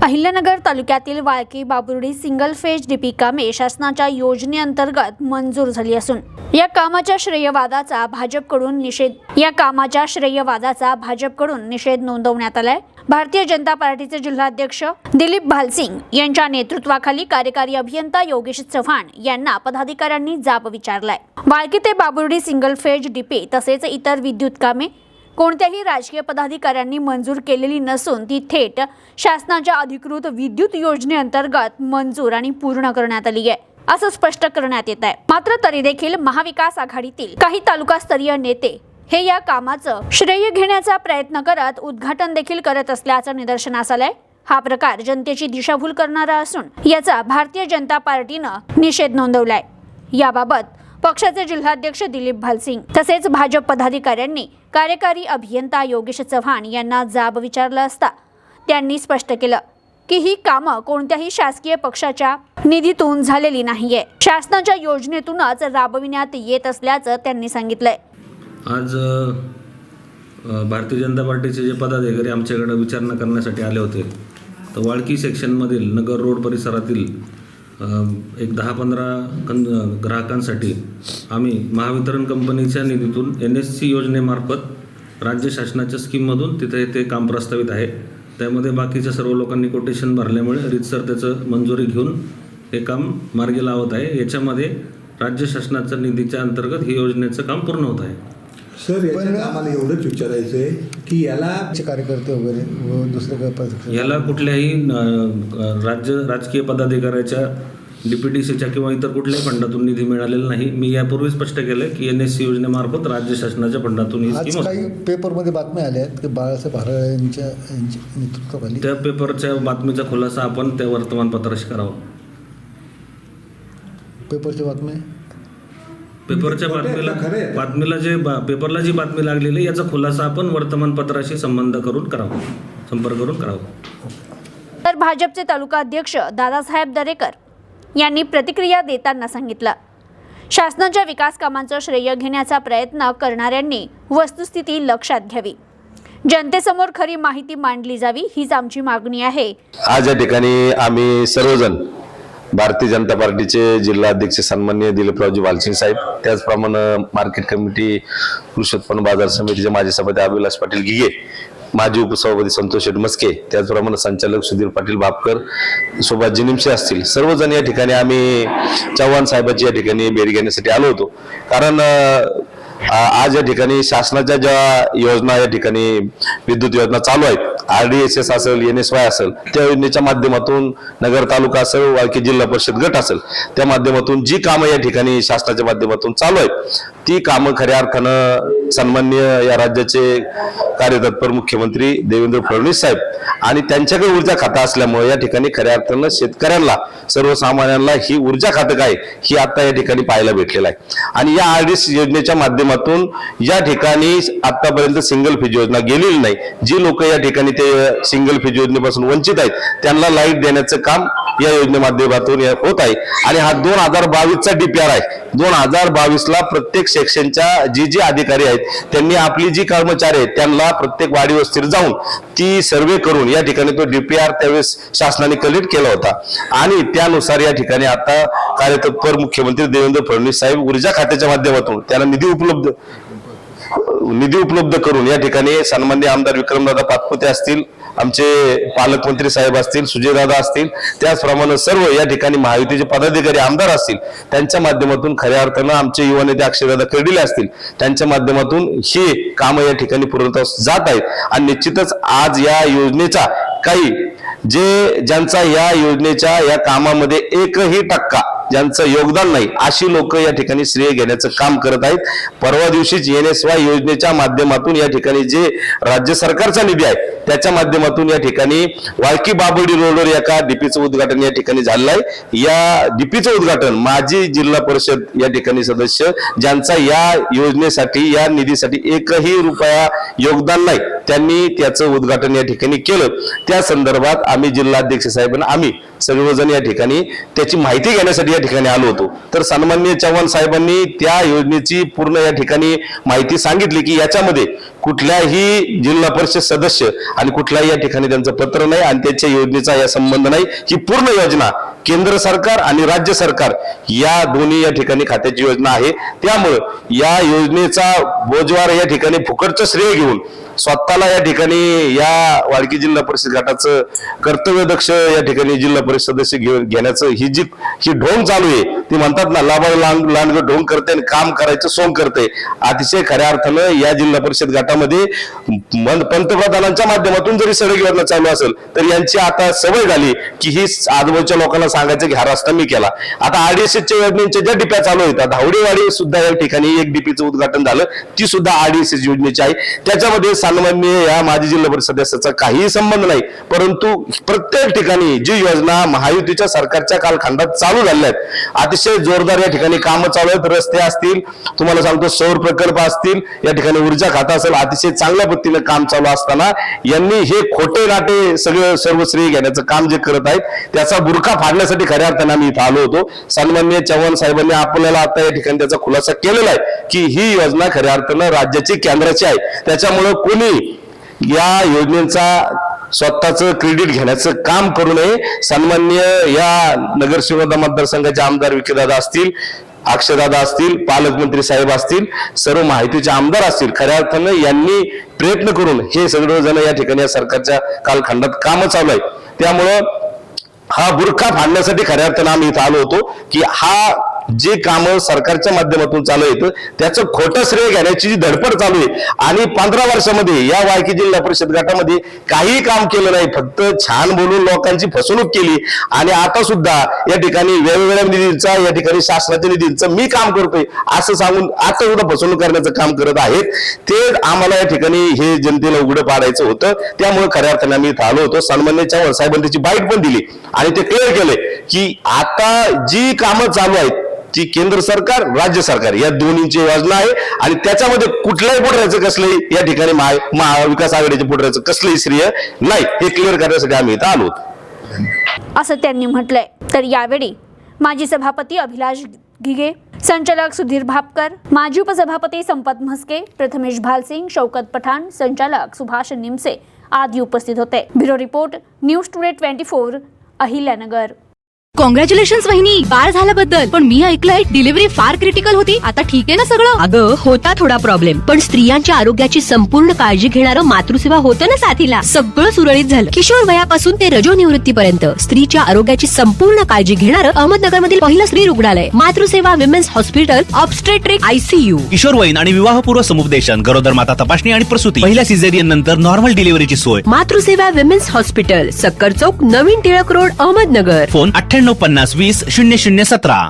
अहिल्यानगर तालुक्यातील Walki Baburdi single phase DP कामे शासनाच्या योजनेअंतर्गत मंजूर झाली असून या कामाच्या श्रेयवादाचा भाजपकडून निषेध नोंदवण्यात आलाय। भारतीय जनता पार्टीचे जिल्हाध्यक्ष दिलीप भालसिंग यांच्या नेतृत्वाखाली कार्यकारी अभियंता योगेश चव्हाण यांना पदाधिकाऱ्यांनी जाब विचारलाय। वाळकी ते बाबुर्डी सिंगल फेज डीपी तसेच इतर विद्युत कामे कोणत्याही राजकीय पदाधिकाऱ्यांनी मंजूर केलेली नसून ती थेट शासनाच्या अधिकृत विद्युत योजनेअंतर्गत मंजूर आणि पूर्ण करण्यात आली आहे असं स्पष्ट करण्यात येत आहे। मात्र तरी देखील महाविकास आघाडीतील काही तालुकास्तरीय नेते हे या कामाचं श्रेय घेण्याचा प्रयत्न करत उद्घाटन देखील करत असल्याचं निदर्शनास आलंय। हा प्रकार जनतेची दिशाभूल करणारा असून याचा भारतीय जनता पार्टीनं निषेध नोंदवलाय। याबाबत पक्षाचे जिल्हाध्यक्ष दिलीप भालसिंग तसेच भाजप पदाधिकाऱ्यांनी कार्यकारी अभियंता योगेश चव्हाण यांना जाब विचारला असता त्यांनी स्पष्ट केलं की ही कामं कोणत्याही शासकीय पक्षाच्या निधीतून झालेली नाहीये, शासनाच्या योजनेतूनच राबविण्यात येत असल्याचं त्यांनी सांगितलंय। आज भारतीय जनता पार्टीचे जे पदाधिकारी आमच्याकडे विचारणा करण्यासाठी आले होते, तर वाळकी सेक्शनमधील नगर रोड परिसरातील एक 10-15 ग्राहकांसाठी आम्ही महावितरण कंपनीच्या निधीतून NSC योजनेमार्फत राज्य शासनाच्या स्कीममधून तिथे ते काम प्रस्तावित आहे। त्यामध्ये बाकीच्या सर्व लोकांनी कोटेशन भरल्यामुळे रीतसर त्याचं मंजुरी घेऊन हे काम मार्गी लावत आहे। याच्यामध्ये राज्य शासनाच्या निधीच्या अंतर्गत ही योजनेचं काम पूर्ण होत आहे। सर, याच्यात आम्हाला एवढंच विचारायचं आहे की याला कार्यकर्ते वगैरे व दुसरे याला कुठल्याही राजकीय पदाधिकाऱ्याच्या DPTCच्या किंवा इतर कुठल्याही फंडातून निधी मिळालेला नाही। मी यापूर्वी स्पष्ट केलं की NSC योजनेमार्फत राज्य शासनाच्या फंडातून ही स्कीम काही पेपरमध्ये बातम्या आल्या आहेत की बाळासाहेब भारळे यांच्या नेतृत्वाखाली त्या पेपरच्या बातमीचा खुलासा आपण त्या वर्तमानपत्राशी करावा। पेपरच्या बातमीला जी बातमी लागलेली याचा खुलासा आपण वर्तमानपत्राशी संपर्क करून करावा। तर भाजपचे तालुका अध्यक्ष दादासाहेब दरेकर यांनी प्रतिक्रिया देताना सांगितलं, शासनाच्या विकास कामांचं श्रेय घेण्याचा प्रयत्न करणाऱ्यांनी वस्तुस्थिती लक्षात घ्यावी, जनतेसमोर खरी माहिती मांडली जावी हीच आमची मागणी आहे। आज या ठिकाणी आम्ही सर्वजण भारतीय जनता पार्टीचे जिल्हाध्यक्ष सन्माननीय दिलीपरावजी भालसिंग साहेब, त्याचप्रमाणे मार्केट कमिटी कृषी उत्पन्न बाजार समितीचे माजी सभापती अभिलाष पाटील घिगे, माजी उपसभापती संतोष शेठ मस्के, त्याचप्रमाणे संचालक सुधीर पाटील भापकर, सुभाष निमसे असतील, सर्वजण या ठिकाणी आम्ही चव्हाण साहेबांची या ठिकाणी भेट घेण्यासाठी आलो होतो। कारण आज या ठिकाणी शासनाच्या ज्या योजना या ठिकाणी विद्युत योजना चालू आहेत, RDSS असेल, NSY असेल, त्या योजनेच्या माध्यमातून नगर तालुका असेल, वाळकी जिल्हा परिषद गट असेल, त्या माध्यमातून जी कामं या ठिकाणी शासनाच्या माध्यमातून चालू आहेत ती कामं खऱ्या अर्थानं सन्माननीय या राज्याचे कार्यतत्पर मुख्यमंत्री देवेंद्र फडणवीस साहेब आणि त्यांच्याकडे ऊर्जा खातं असल्यामुळे या ठिकाणी खऱ्या अर्थानं शेतकऱ्यांना, सर्वसामान्यांना ही ऊर्जा खातं काय ही आता या ठिकाणी पाहायला भेटलेलं आहे। आणि या RDSS योजनेच्या माध्यमातून या ठिकाणी आतापर्यंत सिंगल फेज योजना गेलेली नाही। जी लोक या ठिकाणी ते सिंगल फेज योजनेपासून वंचित आहेत त्यांना लाईट देण्याचं काम या योजने माध्यमातून होत आहे। आणि हा 2022चा DPR आहे। 2022ला प्रत्येक सेक्शनच्या जी अधिकारी आहेत त्यांनी आपली जी कर्मचारी आहेत त्यांना प्रत्येक वाडी वस्तीवर जाऊन ती सर्वे करून या ठिकाणी तो DPR त्यावेळेस शासनाने कलेक्ट केला होता। आणि त्यानुसार या ठिकाणी आता कार्यतत्पर मुख्यमंत्री देवेंद्र फडणवीस साहेब ऊर्जा खात्याच्या माध्यमातून त्यांना निधी उपलब्ध करून या ठिकाणी सन्माननीय आमदार विक्रमदादा पाचपुते असतील, आमचे पालकमंत्री साहेब असतील, सुजयदादा असतील, त्याचप्रमाणे सर्व या ठिकाणी महायुतीचे पदाधिकारी आमदार असतील, त्यांच्या माध्यमातून खऱ्या अर्थानं आमचे युवा नेते अक्षयदादा कर्डिले असतील, त्यांच्या माध्यमातून ही कामं या ठिकाणी पूर्णतः जात आहेत। आणि निश्चितच आज या योजनेचा काही ज्यांचा या योजनेच्या या कामामध्ये 1% ज्यांचं योगदान नाही अशी लोक या ठिकाणी श्रेय घेण्याचं काम करत आहेत। परवा दिवशीच NSY योजनेच्या माध्यमातून या ठिकाणी जे राज्य सरकारचा निधी आहे त्याच्या माध्यमातून या ठिकाणी वाळकी बाबुर्डी रोडवर एका डीपीचं उद्घाटन या ठिकाणी झालेलं आहे। या डीपीचं उद्घाटन माजी जिल्हा परिषद या ठिकाणी सदस्य ज्यांचा या योजनेसाठी, या निधीसाठी 1 रुपया योगदान नाही त्यांनी त्याचं उद्घाटन या ठिकाणी केलं. त्या संदर्भात आम्ही जिल्हाध्यक्ष साहेबांना आम्ही सर्वजण या ठिकाणी त्याची माहिती घेण्यासाठी या ठिकाणी आलो होतो. तर सन्माननीय चव्हाण साहेबांनी त्या योजनेची पूर्ण या ठिकाणी माहिती सांगितली की याच्यामध्ये कुठल्याही जिल्हा परिषद सदस्य आणि कुठल्याही या ठिकाणी त्यांचं पत्र नाही आणि त्याच्या योजनेचा या संबंध नाही. ही पूर्ण योजना केंद्र सरकार आणि राज्य सरकार या दोन्ही या ठिकाणी खात्याची योजना आहे. त्यामुळं या योजनेचा बोजवार या ठिकाणी फुकटचं श्रेय घेऊन स्वतःला या ठिकाणी या वाडकी जिल्हा परिषद गटाचं कर्तव्यदक्ष या ठिकाणी जिल्हा परिषद सदस्य घेण्याचं ही ढोंग चालू आहे. ती म्हणतात ना, लाबाड लांड ढोंग करते आणि काम करायचं सोंग करते. अतिशय खऱ्या अर्थानं या जिल्हा परिषद गटामध्ये पंतप्रधानांच्या माध्यमातून जरी सडक योजना चालू असेल तर यांची आता सवय झाली की ही आजूबाजूच्या लोकांना सांगायचं की हा रस्ता मी केला. आता आरडीएसच्या योजनेच्या ज्या डिप्या चालू आहेत, धावडेवाडी सुद्धा या ठिकाणी एक डीपीचं उद्घाटन झालं, ती सुद्धा आरडीएस योजनेची आहे. त्याच्यामध्ये सामान्य या माजी जिल्हा परिषद सदस्याचा काहीही संबंध नाही. परंतु प्रत्येक ठिकाणी जी योजना महायुतीच्या सरकारच्या कालखंडात चालू झाल्या आहेत, अतिशय जोरदार या ठिकाणी कामं चालू आहेत. रस्ते असतील, तुम्हाला सांगतो सौर प्रकल्प असतील, या ठिकाणी ऊर्जा खाता असेल, अतिशय चांगल्या पद्धतीने काम चालू असताना यांनी हे खोटे नाटे सगळं सर्व श्रेय घेण्याचं काम जे करत आहेत त्याचा बुरखा फाडण्यासाठी खऱ्या अर्थाने आम्ही इथं आलो होतो. सन्माननीय चव्हाण साहेबांनी आपल्याला आता या ठिकाणी त्याचा खुलासा केलेला आहे की ही योजना खऱ्या अर्थानं राज्याची केंद्राची आहे. त्याच्यामुळं कोणी या योजनेचा स्वतःचं क्रेडिट घेण्याचं काम करू नये. सन्माननीय या नगरसेवक मतदारसंघाचे आमदार विकेदादा असतील, अक्षयदादा असतील, पालकमंत्री साहेब असतील, सर्व माहितीचे आमदार असतील, खऱ्या अर्थानं यांनी प्रयत्न करून हे सगळं जण या ठिकाणी या सरकारच्या कालखंडात कामं चालू आहे. त्यामुळं हा बुरखा फाडण्यासाठी खऱ्या अर्थानं आम्ही इथं आलो होतो की हा जे काम सरकारच्या माध्यमातून चालू आहेत त्याचं खोटं श्रेय घेण्याची जी धडपड चालू आहे. आणि 15 वर्षामध्ये या वाडकी जिल्हा परिषद गटामध्ये काही काम केलं नाही, फक्त छान बोलून लोकांची फसवणूक केली. आणि आता सुद्धा या ठिकाणी वेगवेगळ्या निधींचा या ठिकाणी शासनाच्या निधींचं मी काम करतोय असं सांगून आता सुद्धा फसवणूक करण्याचं काम करत आहेत. ते आम्हाला या ठिकाणी हे जनतेला उघडं पाडायचं होतं. त्यामुळे खऱ्या अर्थाने आम्ही इथं आलो होतो. सन्माननीय चव्हाण साहेबांनी त्याची बाईट पण दिली आणि ते क्लिअर केले की आता जी कामं चालू आहेत ती केंद्र सरकार राज्य सरकार या दोन्हींची योजना आहे आणि त्याच्यामध्ये कुठल्याही पुढऱ्याचं कसलंही या ठिकाणी महाविकास आघाडीच्या पुढऱ्याचं कसलंही श्रेय नाही, हे क्लिअर करण्यासाठी आम्ही इथं आलो होतो असं त्यांनी म्हटलंय. तर यावेळी माजी सभापती अभिलाष घिगे, संचालक सुधीर भापकर, माजी उपसभापती संपत म्हस्के, प्रथमेश भालसिंग, शौकत पठाण, संचालक सुभाष निमसे आदी उपस्थित होते. Bureau report, news today 24, Ahilyanagar. Congratulations वहिनी, बाळ झाल्याबद्दल. पण मी ऐकलंय डिलिव्हरी फार क्रिटिकल होती. आता ठीक आहे ना सगळं? अगं होता थोडा प्रॉब्लेम, पण स्त्रियांच्या आरोग्याची संपूर्ण काळजी घेणारं मातृसेवा होतं ना साथीला. सगळं सुरळीत झालं. किशोर वयापासून ते रजोनिवृत्तीपर्यंत स्त्रीच्या आरोग्याची संपूर्ण काळजी घेणारं अहमदनगर मधील पहिलं स्त्री रुग्णालय Matruseva women's hospital, obstetric ICU. किशोरवयीन आणि विवाहपूर्व समुपदेशन, गरोदर माता तपासणी आणि प्रसूती, पहिल्या सिझेरियन नंतर नॉर्मल डिलिव्हरीची सोय. मातृसेवा विमेन्स हॉस्पिटल, सक्कर चौक, नवीन टिळक रोड, अहमदनगर. फोन 9850 20 0017.